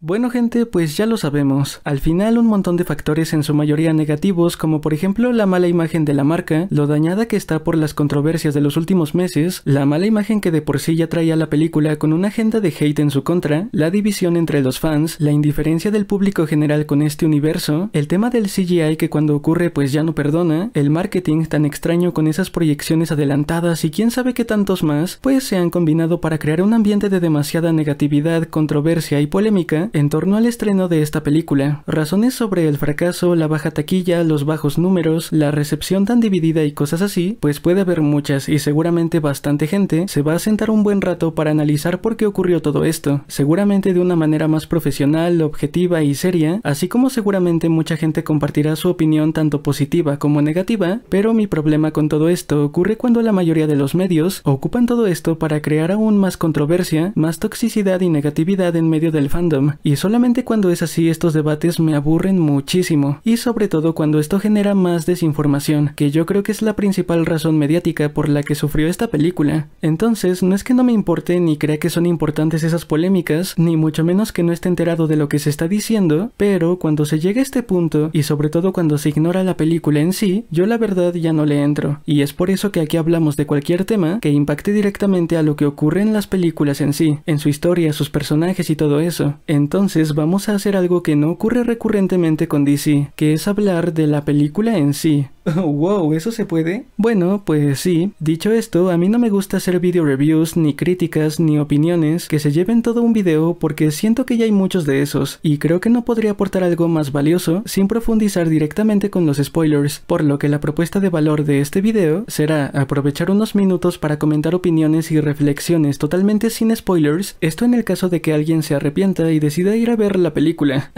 Bueno gente, pues ya lo sabemos. Al final un montón de factores en su mayoría negativos, como por ejemplo la mala imagen de la marca, lo dañada que está por las controversias de los últimos meses, la mala imagen que de por sí ya traía la película con una agenda de hate en su contra, la división entre los fans, la indiferencia del público general con este universo, el tema del CGI que cuando ocurre pues ya no perdona, el marketing tan extraño con esas proyecciones adelantadas y quién sabe qué tantos más, pues se han combinado para crear un ambiente de demasiada negatividad, controversia y polémica en torno al estreno de esta película. Razones sobre el fracaso, la baja taquilla, los bajos números, la recepción tan dividida y cosas así, pues puede haber muchas y seguramente bastante gente se va a sentar un buen rato para analizar por qué ocurrió todo esto, seguramente de una manera más profesional, objetiva y seria, así como seguramente mucha gente compartirá su opinión tanto positiva como negativa, pero mi problema con todo esto ocurre cuando la mayoría de los medios ocupan todo esto para crear aún más controversia, más toxicidad y negatividad en medio del fandom, y solamente cuando es así estos debates me aburren muchísimo, y sobre todo cuando esto genera más desinformación, que yo creo que es la principal razón mediática por la que sufrió esta película. Entonces, no es que no me importe ni crea que son importantes esas polémicas, ni mucho menos que no esté enterado de lo que se está diciendo, pero cuando se llega a este punto, y sobre todo cuando se ignora la película en sí, yo la verdad ya no le entro, y es por eso que aquí hablamos de cualquier tema que impacte directamente a lo que ocurre en las películas en sí, en su historia, sus personajes y todo eso. Entonces vamos a hacer algo que no ocurre recurrentemente con DC, que es hablar de la película en sí. Wow, ¿eso se puede? Bueno, pues sí. Dicho esto, a mí no me gusta hacer video reviews, ni críticas, ni opiniones que se lleven todo un video porque siento que ya hay muchos de esos, y creo que no podría aportar algo más valioso sin profundizar directamente con los spoilers, por lo que la propuesta de valor de este video será aprovechar unos minutos para comentar opiniones y reflexiones totalmente sin spoilers, esto en el caso de que alguien se arrepienta y decida ir a ver la película.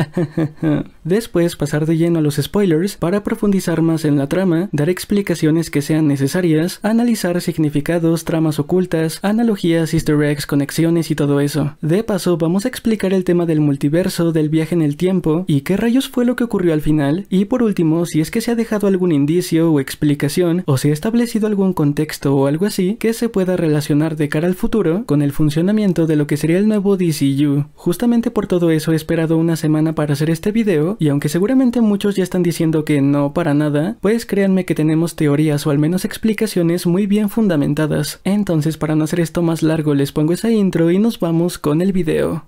Después pasar de lleno a los spoilers para profundizar más en la trama, dar explicaciones que sean necesarias, analizar significados, tramas ocultas, analogías, easter eggs, conexiones y todo eso. De paso, vamos a explicar el tema del multiverso, del viaje en el tiempo y qué rayos fue lo que ocurrió al final, y por último, si es que se ha dejado algún indicio o explicación o se ha establecido algún contexto o algo así que se pueda relacionar de cara al futuro con el funcionamiento de lo que sería el nuevo DCU. Justamente por todo eso he esperado una semana para hacer este video, y aunque seguramente muchos ya están diciendo que no para nada, pues créanme que tenemos teorías o al menos explicaciones muy bien fundamentadas. Entonces, para no hacer esto más largo, les pongo esa intro y nos vamos con el video.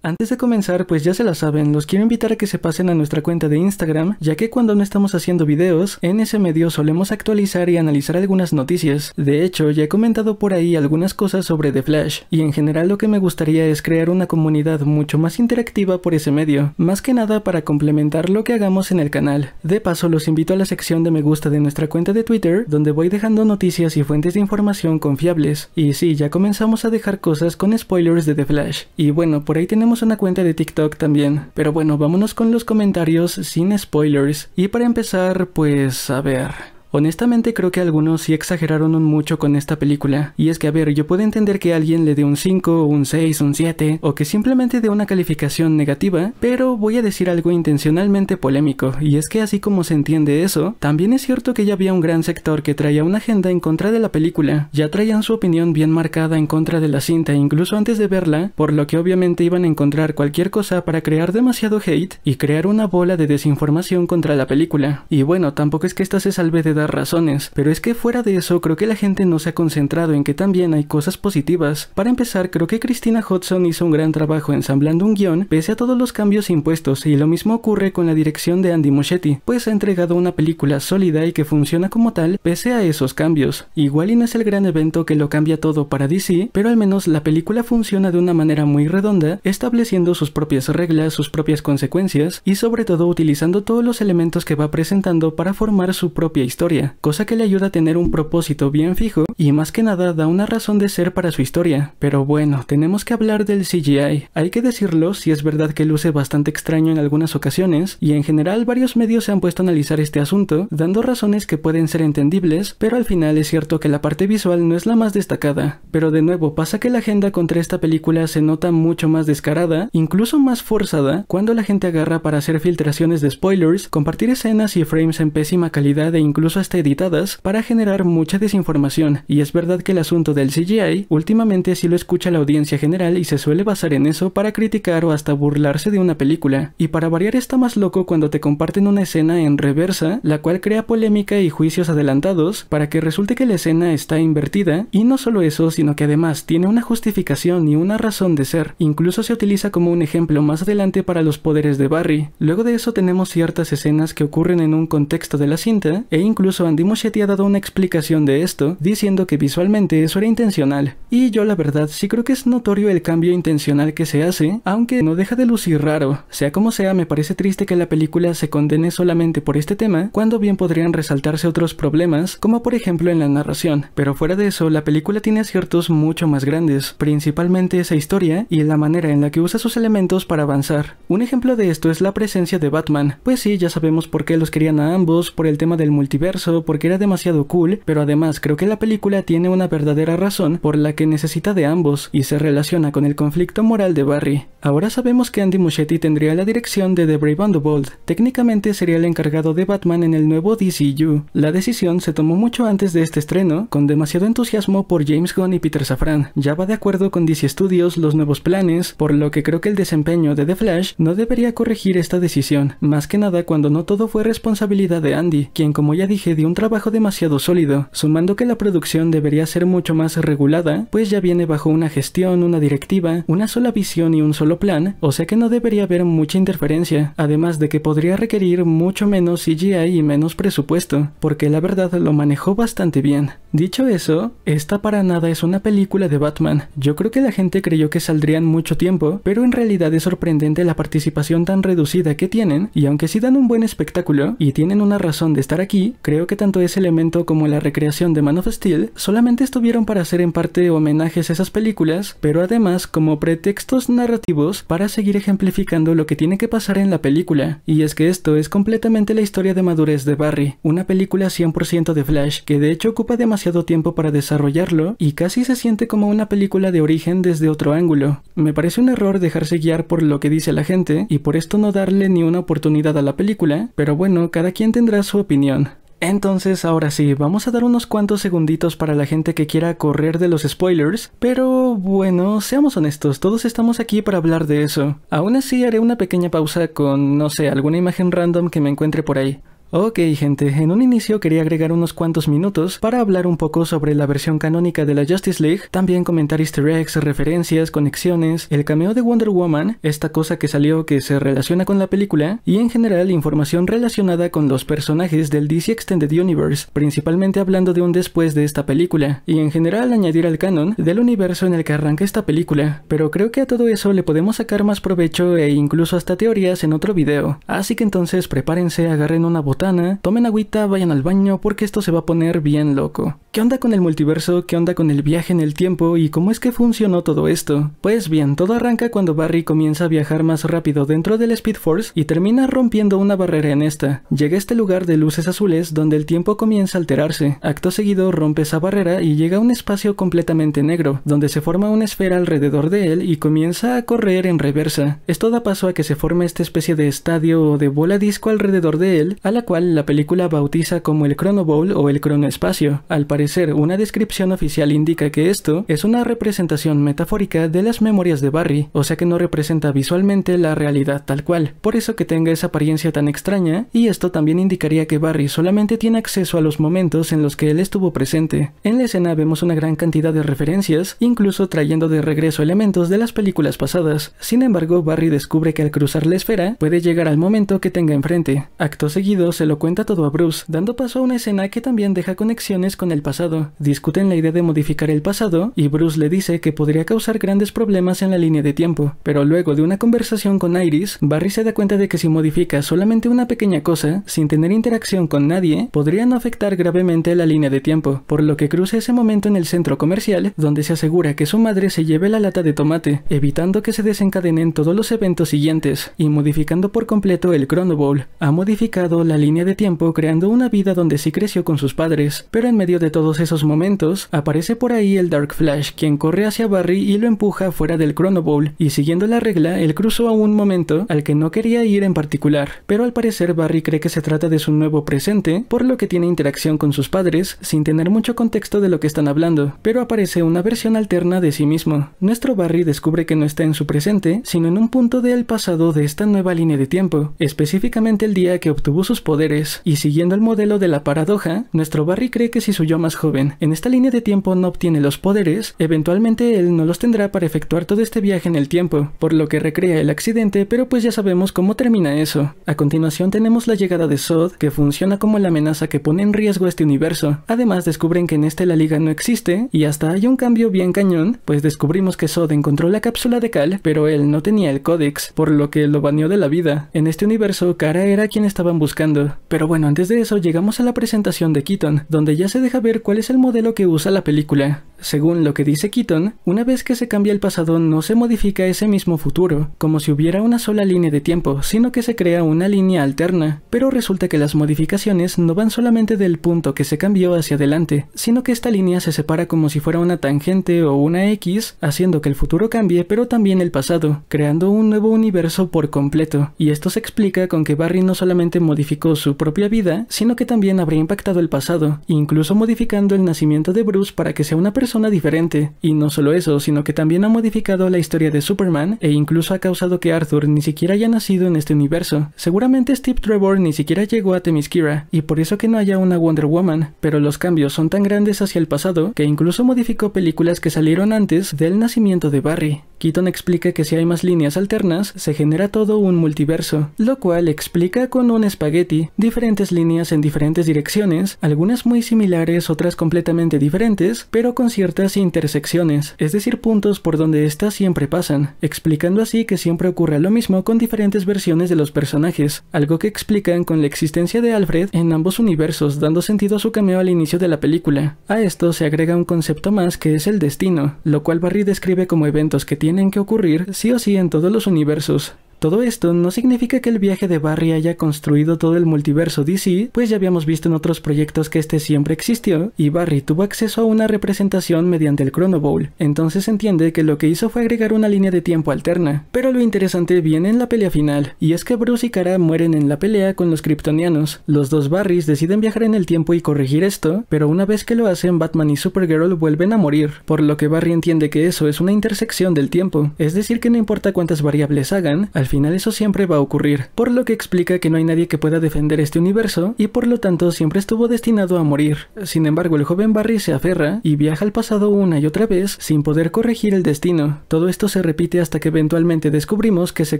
Antes de comenzar, pues ya se la saben, los quiero invitar a que se pasen a nuestra cuenta de Instagram, ya que cuando no estamos haciendo videos, en ese medio solemos actualizar y analizar algunas noticias. De hecho, ya he comentado por ahí algunas cosas sobre The Flash, y en general lo que me gustaría es crear una comunidad mucho más interactiva por ese medio, más que nada para complementar lo que hagamos en el canal. De paso, los invito a la sección de me gusta de nuestra cuenta de Twitter, donde voy dejando noticias y fuentes de información confiables. Y sí, ya comenzamos a dejar cosas con spoilers de The Flash. Y bueno, por ahí tenemos una cuenta de TikTok también, pero bueno, vámonos con los comentarios sin spoilers. Y para empezar, pues a ver... Honestamente creo que algunos sí exageraron un mucho con esta película, y es que a ver, yo puedo entender que alguien le dé un 5, un 6, un 7, o que simplemente dé una calificación negativa, pero voy a decir algo intencionalmente polémico, y es que así como se entiende eso, también es cierto que ya había un gran sector que traía una agenda en contra de la película, ya traían su opinión bien marcada en contra de la cinta incluso antes de verla, por lo que obviamente iban a encontrar cualquier cosa para crear demasiado hate y crear una bola de desinformación contra la película. Y bueno, tampoco es que esta se salve de dar razones, pero es que fuera de eso creo que la gente no se ha concentrado en que también hay cosas positivas. Para empezar, creo que Christina Hodson hizo un gran trabajo ensamblando un guión pese a todos los cambios impuestos, y lo mismo ocurre con la dirección de Andy Muschietti, pues ha entregado una película sólida y que funciona como tal pese a esos cambios. Igual y no es el gran evento que lo cambia todo para DC, pero al menos la película funciona de una manera muy redonda, estableciendo sus propias reglas, sus propias consecuencias y sobre todo utilizando todos los elementos que va presentando para formar su propia historia. historia, cosa que le ayuda a tener un propósito bien fijo y más que nada da una razón de ser para su historia. Pero bueno, tenemos que hablar del CGI. Hay que decirlo, si es verdad que luce bastante extraño en algunas ocasiones, y en general varios medios se han puesto a analizar este asunto, dando razones que pueden ser entendibles, pero al final es cierto que la parte visual no es la más destacada. Pero de nuevo, pasa que la agenda contra esta película se nota mucho más descarada, incluso más forzada, cuando la gente agarra para hacer filtraciones de spoilers, compartir escenas y frames en pésima calidad e incluso hasta editadas, para generar mucha desinformación. Y es verdad que el asunto del CGI, últimamente sí lo escucha la audiencia general y se suele basar en eso para criticar o hasta burlarse de una película. Y para variar está más loco cuando te comparten una escena en reversa, la cual crea polémica y juicios adelantados para que resulte que la escena está invertida, y no solo eso, sino que además tiene una justificación y una razón de ser. Incluso se utiliza como un ejemplo más adelante para los poderes de Barry. Luego de eso tenemos ciertas escenas que ocurren en un contexto de la cinta, e incluso Andy Muschietti ha dado una explicación de esto, diciendo que visualmente eso era intencional. Y yo la verdad sí creo que es notorio el cambio intencional que se hace, aunque no deja de lucir raro. Sea como sea, me parece triste que la película se condene solamente por este tema, cuando bien podrían resaltarse otros problemas, como por ejemplo en la narración. Pero fuera de eso, la película tiene aciertos mucho más grandes, principalmente esa historia y la manera en la que usa sus elementos para avanzar. Un ejemplo de esto es la presencia de Batman. Pues sí, ya sabemos por qué los querían a ambos, por el tema del multiverso, porque era demasiado cool, pero además creo que la película tiene una verdadera razón por la que necesita de ambos, y se relaciona con el conflicto moral de Barry. Ahora sabemos que Andy Muschietti tendría la dirección de The Brave and the Bold. Técnicamente sería el encargado de Batman en el nuevo DCU. La decisión se tomó mucho antes de este estreno, con demasiado entusiasmo por James Gunn y Peter Safran. Ya va de acuerdo con DC Studios los nuevos planes, por lo que creo que el desempeño de The Flash no debería corregir esta decisión, más que nada cuando no todo fue responsabilidad de Andy, quien como ya dije dio un trabajo demasiado sólido, sumando que la producción debería ser mucho más regulada, pues ya viene bajo una gestión, una directiva, una sola visión y un solo plan, o sea que no debería haber mucha interferencia, además de que podría requerir mucho menos CGI y menos presupuesto, porque la verdad lo manejó bastante bien. Dicho eso, esta para nada es una película de Batman. Yo creo que la gente creyó que saldrían mucho tiempo, pero en realidad es sorprendente la participación tan reducida que tienen, y aunque sí dan un buen espectáculo y tienen una razón de estar aquí, creo que tanto ese elemento como la recreación de Man of Steel solamente estuvieron para hacer en parte homenajes a esas películas, pero además como pretextos narrativos para seguir ejemplificando lo que tiene que pasar en la película. Y es que esto es completamente la historia de madurez de Barry, una película 100% de Flash, que de hecho ocupa demasiado tiempo para desarrollarlo y casi se siente como una película de origen desde otro ángulo. Me parece un error dejarse guiar por lo que dice la gente y por esto no darle ni una oportunidad a la película, pero bueno, cada quien tendrá su opinión. Entonces ahora sí, vamos a dar unos cuantos segunditos para la gente que quiera correr de los spoilers, pero bueno, seamos honestos, todos estamos aquí para hablar de eso. Aún así haré una pequeña pausa con, no sé, alguna imagen random que me encuentre por ahí. Ok gente, en un inicio quería agregar unos cuantos minutos para hablar un poco sobre la versión canónica de la Justice League, también comentar easter eggs, referencias, conexiones, el cameo de Wonder Woman, esta cosa que salió que se relaciona con la película, y en general información relacionada con los personajes del DC Extended Universe, principalmente hablando de un después de esta película, y en general añadir al canon del universo en el que arranca esta película, pero creo que a todo eso le podemos sacar más provecho e incluso hasta teorías en otro video, así que entonces prepárense, agarren una botana, tomen agüita, vayan al baño porque esto se va a poner bien loco. ¿Qué onda con el multiverso? ¿Qué onda con el viaje en el tiempo? ¿Y cómo es que funcionó todo esto? Pues bien, todo arranca cuando Barry comienza a viajar más rápido dentro del Speed Force y termina rompiendo una barrera en esta. Llega a este lugar de luces azules donde el tiempo comienza a alterarse. Acto seguido rompe esa barrera y llega a un espacio completamente negro, donde se forma una esfera alrededor de él y comienza a correr en reversa. Esto da paso a que se forme esta especie de estadio o de bola disco alrededor de él, a la cual la película bautiza como el Chrono Bowl o el cronoespacio. Al parecer, una descripción oficial indica que esto es una representación metafórica de las memorias de Barry, o sea que no representa visualmente la realidad tal cual, por eso que tenga esa apariencia tan extraña, y esto también indicaría que Barry solamente tiene acceso a los momentos en los que él estuvo presente. En la escena vemos una gran cantidad de referencias, incluso trayendo de regreso elementos de las películas pasadas. Sin embargo, Barry descubre que al cruzar la esfera puede llegar al momento que tenga enfrente. Acto seguido se lo cuenta todo a Bruce, dando paso a una escena que también deja conexiones con el pasado. Discuten la idea de modificar el pasado y Bruce le dice que podría causar grandes problemas en la línea de tiempo, pero luego de una conversación con Iris, Barry se da cuenta de que si modifica solamente una pequeña cosa, sin tener interacción con nadie, podría no afectar gravemente la línea de tiempo, por lo que cruza ese momento en el centro comercial, donde se asegura que su madre se lleve la lata de tomate, evitando que se desencadenen todos los eventos siguientes, y modificando por completo el Chrono Bowl. Ha modificado la línea de tiempo creando una vida donde sí creció con sus padres, pero en medio de todos esos momentos, aparece por ahí el Dark Flash, quien corre hacia Barry y lo empuja fuera del Chrono Bowl, y siguiendo la regla, él cruzó a un momento al que no quería ir en particular, pero al parecer Barry cree que se trata de su nuevo presente, por lo que tiene interacción con sus padres, sin tener mucho contexto de lo que están hablando, pero aparece una versión alterna de sí mismo. Nuestro Barry descubre que no está en su presente, sino en un punto del pasado de esta nueva línea de tiempo, específicamente el día que obtuvo sus poderes, y siguiendo el modelo de la paradoja, nuestro Barry cree que si su yo más joven en esta línea de tiempo no obtiene los poderes, eventualmente él no los tendrá para efectuar todo este viaje en el tiempo, por lo que recrea el accidente, pero pues ya sabemos cómo termina eso. A continuación tenemos la llegada de Zod, que funciona como la amenaza que pone en riesgo este universo. Además descubren que en este la liga no existe, y hasta hay un cambio bien cañón, pues descubrimos que Zod encontró la cápsula de Kal, pero él no tenía el códex, por lo que lo baneó de la vida. En este universo, Kara era quien estaban buscando. Pero bueno, antes de eso llegamos a la presentación de Keaton, donde ya se deja ver cuál es el modelo que usa la película. Según lo que dice Keaton, una vez que se cambia el pasado no se modifica ese mismo futuro, como si hubiera una sola línea de tiempo, sino que se crea una línea alterna. Pero resulta que las modificaciones no van solamente del punto que se cambió hacia adelante, sino que esta línea se separa como si fuera una tangente o una X, haciendo que el futuro cambie pero también el pasado, creando un nuevo universo por completo. Y esto se explica con que Barry no solamente modificó su propia vida, sino que también habría impactado el pasado, incluso modificando el nacimiento de Bruce para que sea una persona diferente. Y no solo eso, sino que también ha modificado la historia de Superman e incluso ha causado que Arthur ni siquiera haya nacido en este universo. Seguramente Steve Trevor ni siquiera llegó a Themyscira, y por eso que no haya una Wonder Woman, pero los cambios son tan grandes hacia el pasado que incluso modificó películas que salieron antes del nacimiento de Barry. Keaton explica que si hay más líneas alternas, se genera todo un multiverso, lo cual explica con un espagueti, diferentes líneas en diferentes direcciones, algunas muy similares, otras completamente diferentes, pero con ciertas intersecciones, es decir, puntos por donde éstas siempre pasan, explicando así que siempre ocurre lo mismo con diferentes versiones de los personajes, algo que explican con la existencia de Alfred en ambos universos, dando sentido a su cameo al inicio de la película. A esto se agrega un concepto más que es el destino, lo cual Barry describe como eventos que tienen que ocurrir sí o sí en todos los universos. Todo esto no significa que el viaje de Barry haya construido todo el multiverso DC, pues ya habíamos visto en otros proyectos que este siempre existió, y Barry tuvo acceso a una representación mediante el Chrono Bowl, entonces se entiende que lo que hizo fue agregar una línea de tiempo alterna. Pero lo interesante viene en la pelea final, y es que Bruce y Kara mueren en la pelea con los kryptonianos. Los dos Barrys deciden viajar en el tiempo y corregir esto, pero una vez que lo hacen, Batman y Supergirl vuelven a morir, por lo que Barry entiende que eso es una intersección del tiempo, es decir que no importa cuántas variables hagan, al final eso siempre va a ocurrir, por lo que explica que no hay nadie que pueda defender este universo y por lo tanto siempre estuvo destinado a morir. Sin embargo, el joven Barry se aferra y viaja al pasado una y otra vez sin poder corregir el destino. Todo esto se repite hasta que eventualmente descubrimos que se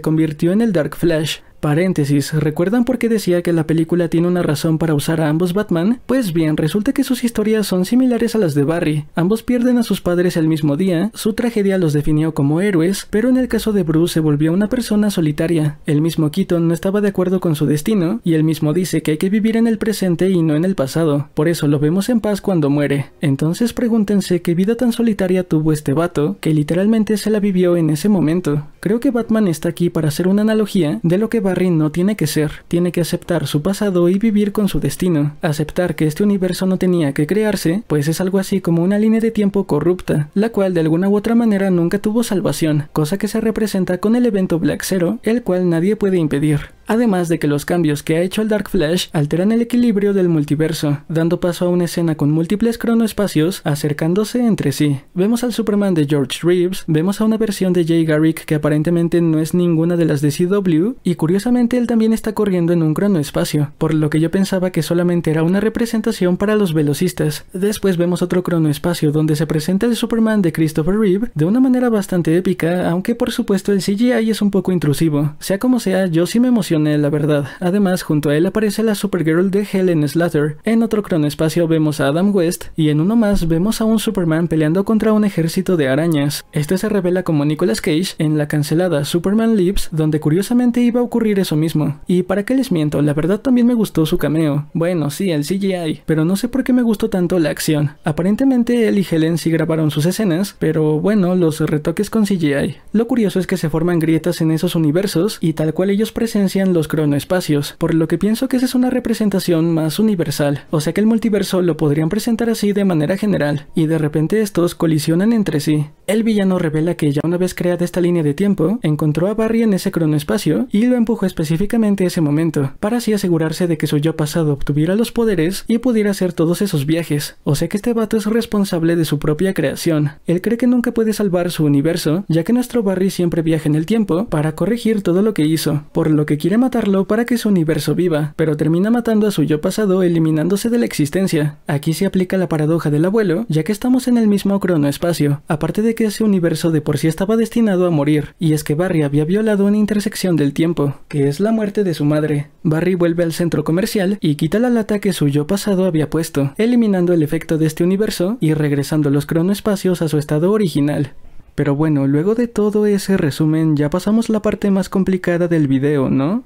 convirtió en el Dark Flash. Paréntesis, ¿recuerdan por qué decía que la película tiene una razón para usar a ambos Batman? Pues bien, resulta que sus historias son similares a las de Barry. Ambos pierden a sus padres el mismo día, su tragedia los definió como héroes, pero en el caso de Bruce se volvió una persona solitaria. El mismo Keaton no estaba de acuerdo con su destino, y él mismo dice que hay que vivir en el presente y no en el pasado. Por eso lo vemos en paz cuando muere. Entonces pregúntense qué vida tan solitaria tuvo este vato, que literalmente se la vivió en ese momento. Creo que Batman está aquí para hacer una analogía de lo que Barry no tiene que ser. Tiene que aceptar su pasado y vivir con su destino. Aceptar que este universo no tenía que crearse, pues es algo así como una línea de tiempo corrupta, la cual de alguna u otra manera nunca tuvo salvación, cosa que se representa con el evento Black Zero, el cual nadie puede impedir. Además de que los cambios que ha hecho el Dark Flash alteran el equilibrio del multiverso, dando paso a una escena con múltiples cronoespacios acercándose entre sí. Vemos al Superman de George Reeves, vemos a una versión de Jay Garrick que aparentemente no es ninguna de las de CW, y curiosamente él también está corriendo en un cronoespacio, por lo que yo pensaba que solamente era una representación para los velocistas. Después vemos otro cronoespacio donde se presenta el Superman de Christopher Reeve de una manera bastante épica, aunque por supuesto el CGI es un poco intrusivo. Sea como sea, yo sí me emociono funcione, la verdad. Además, junto a él aparece la Supergirl de Helen Slater. En otro cronoespacio vemos a Adam West, y en uno más vemos a un Superman peleando contra un ejército de arañas. Este se revela como Nicolas Cage en la cancelada Superman Lives, donde curiosamente iba a ocurrir eso mismo. Y para qué les miento, la verdad también me gustó su cameo. Bueno, sí, el CGI, pero no sé por qué me gustó tanto la acción. Aparentemente él y Helen sí grabaron sus escenas, pero bueno, los retoques con CGI. Lo curioso es que se forman grietas en esos universos y tal cual ellos presencian los cronoespacios, por lo que pienso que esa es una representación más universal, o sea que el multiverso lo podrían presentar así de manera general, y de repente estos colisionan entre sí. El villano revela que ya una vez creada esta línea de tiempo, encontró a Barry en ese cronoespacio y lo empujó específicamente a ese momento, para así asegurarse de que su yo pasado obtuviera los poderes y pudiera hacer todos esos viajes, o sea que este vato es responsable de su propia creación. Él cree que nunca puede salvar su universo, ya que nuestro Barry siempre viaja en el tiempo para corregir todo lo que hizo, por lo que quiere matarlo para que su universo viva, pero termina matando a su yo pasado eliminándose de la existencia. Aquí se aplica la paradoja del abuelo, ya que estamos en el mismo cronoespacio, aparte de que ese universo de por sí estaba destinado a morir, y es que Barry había violado una intersección del tiempo, que es la muerte de su madre. Barry vuelve al centro comercial y quita la lata que su yo pasado había puesto, eliminando el efecto de este universo y regresando los cronoespacios a su estado original. Pero bueno, luego de todo ese resumen ya pasamos la parte más complicada del video, ¿no?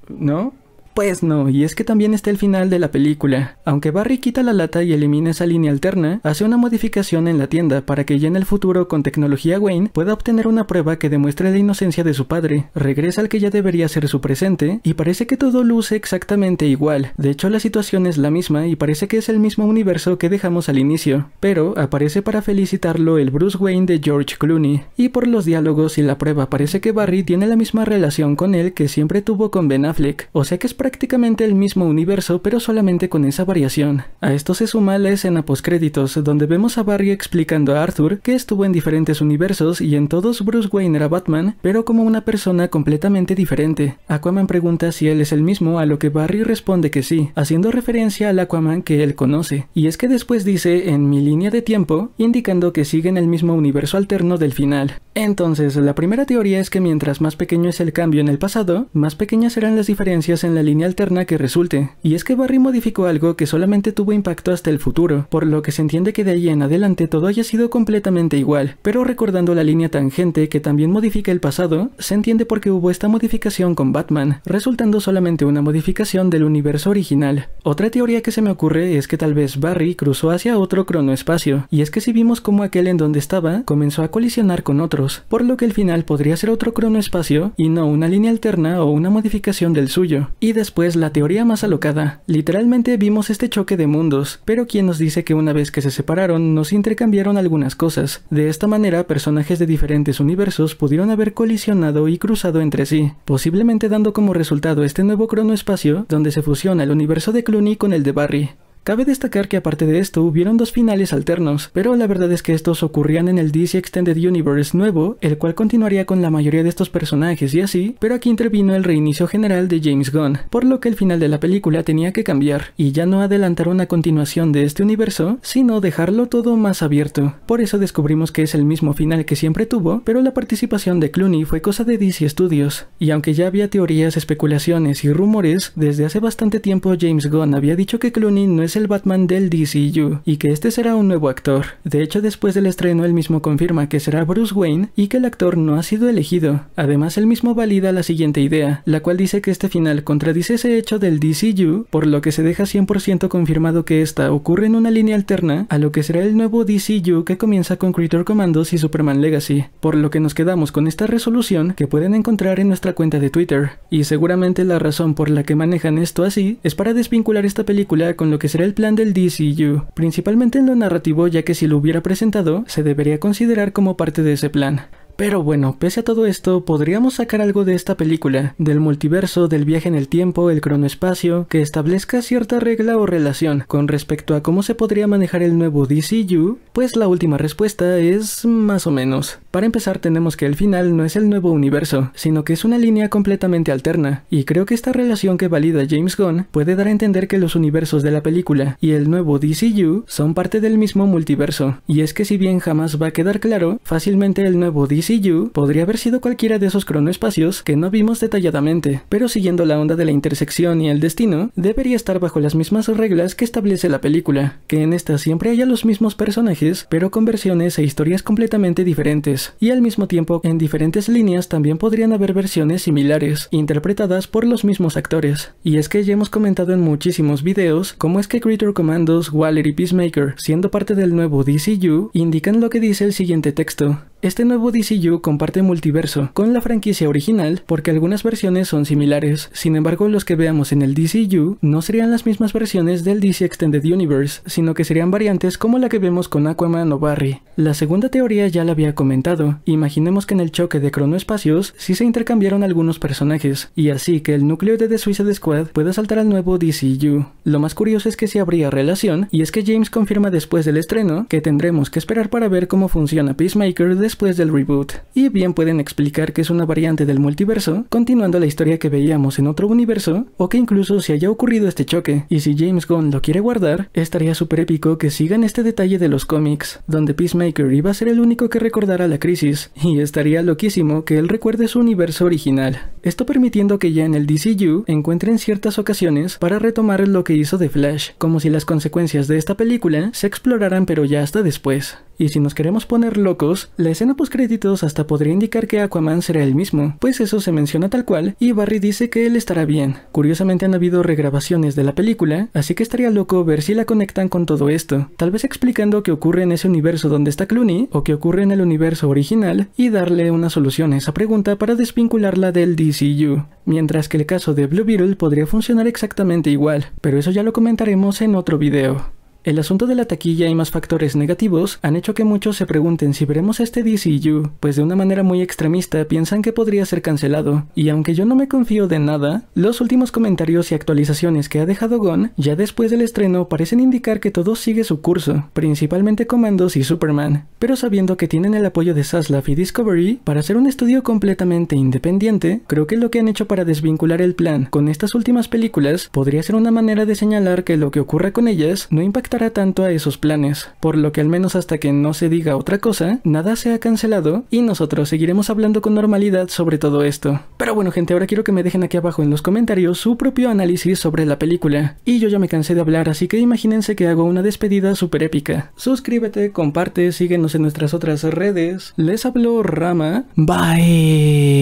¿No? Pues no, y es que también está el final de la película. Aunque Barry quita la lata y elimina esa línea alterna, hace una modificación en la tienda para que ya en el futuro con tecnología Wayne pueda obtener una prueba que demuestre la inocencia de su padre. Regresa al que ya debería ser su presente y parece que todo luce exactamente igual. De hecho la situación es la misma y parece que es el mismo universo que dejamos al inicio. Pero aparece para felicitarlo el Bruce Wayne de George Clooney. Y por los diálogos y la prueba parece que Barry tiene la misma relación con él que siempre tuvo con Ben Affleck. O sea que es prácticamente el mismo universo, pero solamente con esa variación. A esto se suma la escena postcréditos, donde vemos a Barry explicando a Arthur que estuvo en diferentes universos y en todos Bruce Wayne era Batman, pero como una persona completamente diferente. Aquaman pregunta si él es el mismo, a lo que Barry responde que sí, haciendo referencia al Aquaman que él conoce. Y es que después dice en mi línea de tiempo, indicando que sigue en el mismo universo alterno del final. Entonces, la primera teoría es que mientras más pequeño es el cambio en el pasado, más pequeñas serán las diferencias en la línea alterna que resulte. Y es que Barry modificó algo que solamente tuvo impacto hasta el futuro, por lo que se entiende que de ahí en adelante todo haya sido completamente igual. Pero recordando la línea tangente que también modifica el pasado, se entiende por qué hubo esta modificación con Batman, resultando solamente una modificación del universo original. Otra teoría que se me ocurre es que tal vez Barry cruzó hacia otro cronoespacio, y es que si vimos como aquel en donde estaba comenzó a colisionar con otros, por lo que el final podría ser otro cronoespacio y no una línea alterna o una modificación del suyo. Y después la teoría más alocada. Literalmente vimos este choque de mundos, pero ¿quién nos dice que una vez que se separaron nos intercambiaron algunas cosas? De esta manera, personajes de diferentes universos pudieron haber colisionado y cruzado entre sí, posiblemente dando como resultado este nuevo cronoespacio donde se fusiona el universo de Clooney con el de Barry. Cabe destacar que aparte de esto hubieron dos finales alternos, pero la verdad es que estos ocurrían en el DC Extended Universe nuevo, el cual continuaría con la mayoría de estos personajes y así, pero aquí intervino el reinicio general de James Gunn, por lo que el final de la película tenía que cambiar, y ya no adelantar una continuación de este universo, sino dejarlo todo más abierto. Por eso descubrimos que es el mismo final que siempre tuvo, pero la participación de Clooney fue cosa de DC Studios, y aunque ya había teorías, especulaciones y rumores, desde hace bastante tiempo James Gunn había dicho que Clooney no es el Batman del DCU y que este será un nuevo actor. De hecho, después del estreno él mismo confirma que será Bruce Wayne y que el actor no ha sido elegido. Además, él mismo valida la siguiente idea, la cual dice que este final contradice ese hecho del DCU, por lo que se deja 100% confirmado que esta ocurre en una línea alterna a lo que será el nuevo DCU que comienza con Creature Commandos y Superman Legacy, por lo que nos quedamos con esta resolución que pueden encontrar en nuestra cuenta de Twitter. Y seguramente la razón por la que manejan esto así es para desvincular esta película con lo que será el plan del DCU, principalmente en lo narrativo, ya que si lo hubiera presentado, se debería considerar como parte de ese plan. Pero bueno, pese a todo esto, podríamos sacar algo de esta película, del multiverso, del viaje en el tiempo, el cronoespacio, que establezca cierta regla o relación con respecto a cómo se podría manejar el nuevo DCU. Pues la última respuesta es más o menos. Para empezar, tenemos que el final no es el nuevo universo, sino que es una línea completamente alterna, y creo que esta relación que valida James Gunn puede dar a entender que los universos de la película y el nuevo DCU son parte del mismo multiverso, y es que si bien jamás va a quedar claro, fácilmente el nuevo DCU DCU podría haber sido cualquiera de esos cronoespacios que no vimos detalladamente, pero siguiendo la onda de la intersección y el destino, debería estar bajo las mismas reglas que establece la película, que en esta siempre haya los mismos personajes, pero con versiones e historias completamente diferentes, y al mismo tiempo en diferentes líneas también podrían haber versiones similares, interpretadas por los mismos actores. Y es que ya hemos comentado en muchísimos videos cómo es que Creature Commandos, Waller y Peacemaker, siendo parte del nuevo DCU, indican lo que dice el siguiente texto. Este nuevo DCU comparte multiverso con la franquicia original porque algunas versiones son similares, sin embargo los que veamos en el DCU no serían las mismas versiones del DC Extended Universe, sino que serían variantes como la que vemos con Aquaman o Barry. La segunda teoría ya la había comentado, imaginemos que en el choque de cronoespacios sí se intercambiaron algunos personajes, y así que el núcleo de The Suicide Squad pueda saltar al nuevo DCU. Lo más curioso es que sí habría relación, y es que James confirma después del estreno que tendremos que esperar para ver cómo funciona Peacemaker después del reboot, y bien pueden explicar que es una variante del multiverso, continuando la historia que veíamos en otro universo, o que incluso se haya ocurrido este choque, y si James Gunn lo quiere guardar, estaría súper épico que sigan este detalle de los cómics, donde Peacemaker iba a ser el único que recordara la crisis, y estaría loquísimo que él recuerde su universo original, esto permitiendo que ya en el DCU encuentren ciertas ocasiones para retomar lo que hizo The Flash, como si las consecuencias de esta película se exploraran pero ya hasta después. Y si nos queremos poner locos, la escena postcréditos hasta podría indicar que Aquaman será el mismo, pues eso se menciona tal cual, y Barry dice que él estará bien. Curiosamente han habido regrabaciones de la película, así que estaría loco ver si la conectan con todo esto, tal vez explicando qué ocurre en ese universo donde está Clooney, o qué ocurre en el universo original, y darle una solución a esa pregunta para desvincularla del DCU. Mientras que el caso de Blue Beetle podría funcionar exactamente igual, pero eso ya lo comentaremos en otro video. El asunto de la taquilla y más factores negativos han hecho que muchos se pregunten si veremos este DCU, pues de una manera muy extremista piensan que podría ser cancelado, y aunque yo no me confío de nada, los últimos comentarios y actualizaciones que ha dejado Gunn ya después del estreno parecen indicar que todo sigue su curso, principalmente Commandos y Superman, pero sabiendo que tienen el apoyo de Zaslav y Discovery para hacer un estudio completamente independiente, creo que lo que han hecho para desvincular el plan con estas últimas películas podría ser una manera de señalar que lo que ocurra con ellas no impactará tanto a esos planes, por lo que al menos hasta que no se diga otra cosa, nada se ha cancelado y nosotros seguiremos hablando con normalidad sobre todo esto. Pero bueno gente, ahora quiero que me dejen aquí abajo en los comentarios su propio análisis sobre la película, y yo ya me cansé de hablar, así que imagínense que hago una despedida súper épica. Suscríbete, comparte, síguenos en nuestras otras redes. Les habló Rama, bye.